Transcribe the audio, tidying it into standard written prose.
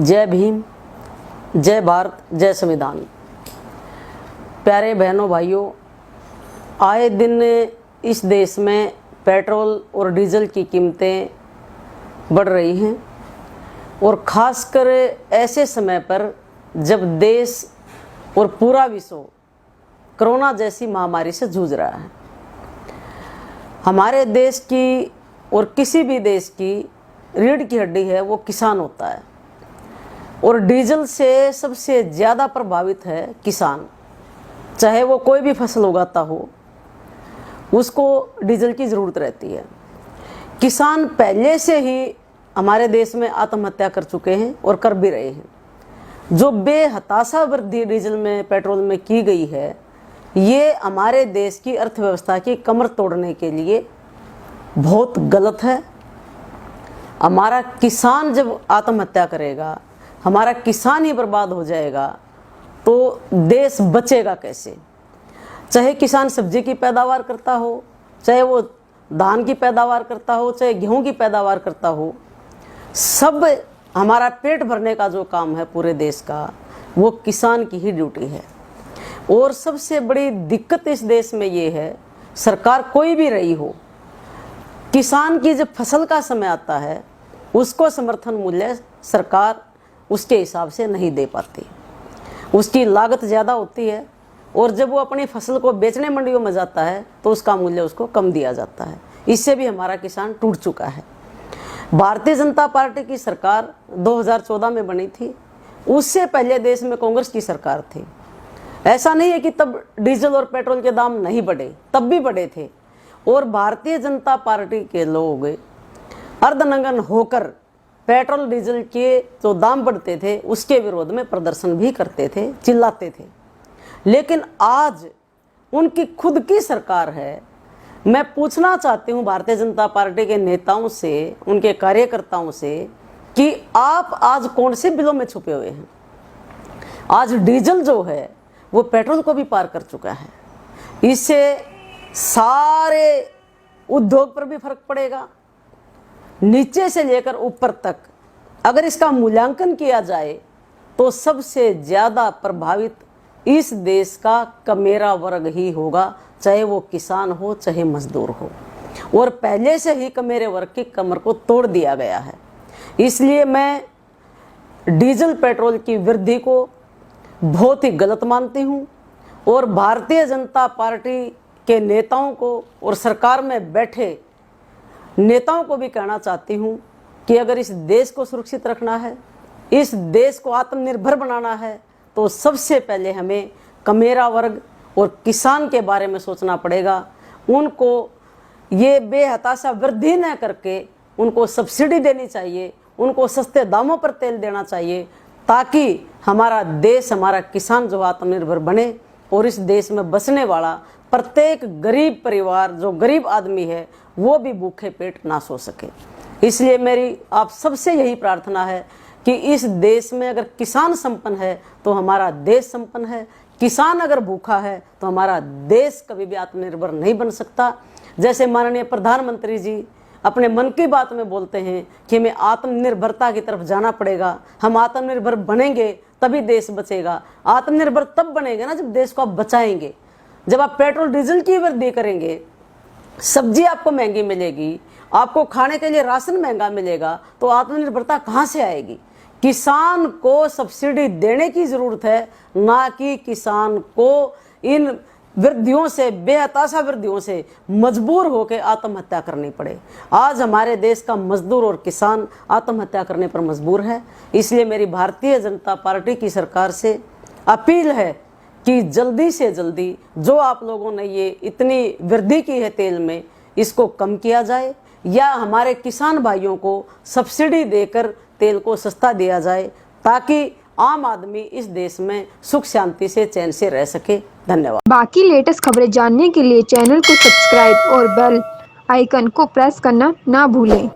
जय भीम, जय भारत, जय संविधान। प्यारे बहनों भाइयों, आए दिन इस देश में पेट्रोल और डीजल की कीमतें बढ़ रही हैं और ख़ासकर ऐसे समय पर जब देश और पूरा विश्व कोरोना जैसी महामारी से जूझ रहा है। हमारे देश की और किसी भी देश की रीढ़ की हड्डी है वो किसान होता है और डीजल से सबसे ज़्यादा प्रभावित है किसान। चाहे वो कोई भी फसल उगाता हो, उसको डीजल की ज़रूरत रहती है। किसान पहले से ही हमारे देश में आत्महत्या कर चुके हैं और कर भी रहे हैं। जो बेहताशा वृद्धि डीजल में, पेट्रोल में की गई है, ये हमारे देश की अर्थव्यवस्था की कमर तोड़ने के लिए बहुत गलत है। हमारा किसान जब आत्महत्या करेगा, हमारा किसान ही बर्बाद हो जाएगा, तो देश बचेगा कैसे? चाहे किसान सब्जी की पैदावार करता हो, चाहे वो धान की पैदावार करता हो, चाहे गेहूं की पैदावार करता हो, सब हमारा पेट भरने का जो काम है पूरे देश का, वो किसान की ही ड्यूटी है। और सबसे बड़ी दिक्कत इस देश में ये है, सरकार कोई भी रही हो, किसान की जब फसल का समय आता है, उसको समर्थन मूल्य सरकार उसके हिसाब से नहीं दे पाती। उसकी लागत ज़्यादा होती है और जब वो अपनी फसल को बेचने मंडियों में जाता है तो उसका मूल्य उसको कम दिया जाता है। इससे भी हमारा किसान टूट चुका है। भारतीय जनता पार्टी की सरकार 2014 में बनी थी, उससे पहले देश में कांग्रेस की सरकार थी। ऐसा नहीं है कि तब डीजल और पेट्रोल के दाम नहीं बढ़े, तब भी बढ़े थे। और भारतीय जनता पार्टी के लोग अर्धनंगन होकर पेट्रोल डीजल के जो दाम बढ़ते थे उसके विरोध में प्रदर्शन भी करते थे, चिल्लाते थे। लेकिन आज उनकी खुद की सरकार है। मैं पूछना चाहती हूँ भारतीय जनता पार्टी के नेताओं से, उनके कार्यकर्ताओं से, कि आप आज कौन से बिलों में छुपे हुए हैं? आज डीजल जो है वो पेट्रोल को भी पार कर चुका है। इससे सारे उद्योग पर भी फर्क पड़ेगा, नीचे से लेकर ऊपर तक। अगर इसका मूल्यांकन किया जाए तो सबसे ज़्यादा प्रभावित इस देश का कमेरा वर्ग ही होगा, चाहे वो किसान हो चाहे मजदूर हो। और पहले से ही कमेरे वर्ग की कमर को तोड़ दिया गया है। इसलिए मैं डीजल पेट्रोल की वृद्धि को बहुत ही गलत मानती हूँ और भारतीय जनता पार्टी के नेताओं को और सरकार में बैठे नेताओं को भी कहना चाहती हूँ कि अगर इस देश को सुरक्षित रखना है, इस देश को आत्मनिर्भर बनाना है, तो सबसे पहले हमें कमेरा वर्ग और किसान के बारे में सोचना पड़ेगा। उनको ये बेहताशा वृद्धि न करके उनको सब्सिडी देनी चाहिए, उनको सस्ते दामों पर तेल देना चाहिए, ताकि हमारा देश, हमारा किसान जो आत्मनिर्भर बने और इस देश में बसने वाला प्रत्येक गरीब परिवार, जो गरीब आदमी है, वो भी भूखे पेट ना सो सके। इसलिए मेरी आप सबसे यही प्रार्थना है कि इस देश में अगर किसान संपन्न है तो हमारा देश संपन्न है। किसान अगर भूखा है तो हमारा देश कभी भी आत्मनिर्भर नहीं बन सकता। जैसे माननीय प्रधानमंत्री जी अपने मन की बात में बोलते हैं कि हमें आत्मनिर्भरता की तरफ जाना पड़ेगा, हम आत्मनिर्भर बनेंगे तभी देश बचेगा। आत्मनिर्भर तब बनेंगे ना जब देश को आप बचाएंगे। जब आप पेट्रोल डीजल की वृद्धि करेंगे, सब्जी आपको महंगी मिलेगी, आपको खाने के लिए राशन महंगा मिलेगा, तो आत्मनिर्भरता कहाँ से आएगी? किसान को सब्सिडी देने की ज़रूरत है, ना कि किसान को इन वृद्धियों से, बेहताशा वृद्धियों से मजबूर होकर आत्महत्या करनी पड़े। आज हमारे देश का मजदूर और किसान आत्महत्या करने पर मजबूर है। इसलिए मेरी भारतीय जनता पार्टी की सरकार से अपील है कि जल्दी से जल्दी जो आप लोगों ने ये इतनी वृद्धि की है तेल में, इसको कम किया जाए, या हमारे किसान भाइयों को सब्सिडी देकर तेल को सस्ता दिया जाए, ताकि आम आदमी इस देश में सुख शांति से, चैन से रह सके। धन्यवाद। बाकी लेटेस्ट खबरें जानने के लिए चैनल को सब्सक्राइब और बेल आइकन को प्रेस करना ना भूलें।